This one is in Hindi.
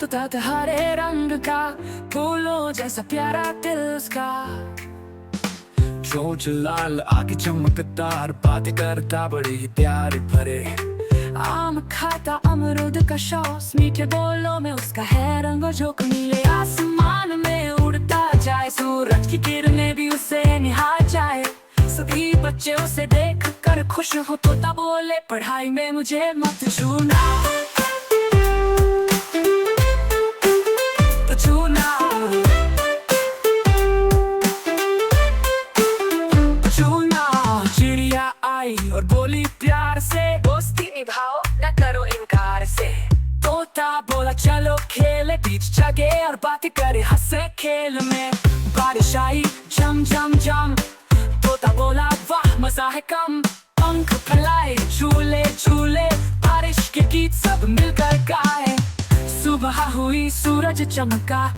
तोता हरे रंग का, फूलों जैसा प्यारा दिल उसका। चोंच लाल आँखें चमकदार, बातें करता बड़ी प्यार भरे। आम खाता अमरूद का शौस, मीठे बोलों में उसका है रंग झोंक। नीले आसमान में उड़ता जाए, सूरज की किरणें भी उसे निहार जाए। सभी बच्चे उसे देख कर खुश हो, तोता बोले पढ़ाई में मुझे मत छूना, तो छूना, छूना। चिड़िया आई और बोली प्यार से, दोस्ती निभाओ न करो इनकार से। तोता बोला चलो खेले, बीच जगे और बातें करे हंसे खेल में। बारिश आई झम झम झम, तोता बोला वाह मजा है कम। पंख फैलाए झूले झूले, बारिश के गीत सब मिलकर गाए। सुबह हुई सूरज चमका,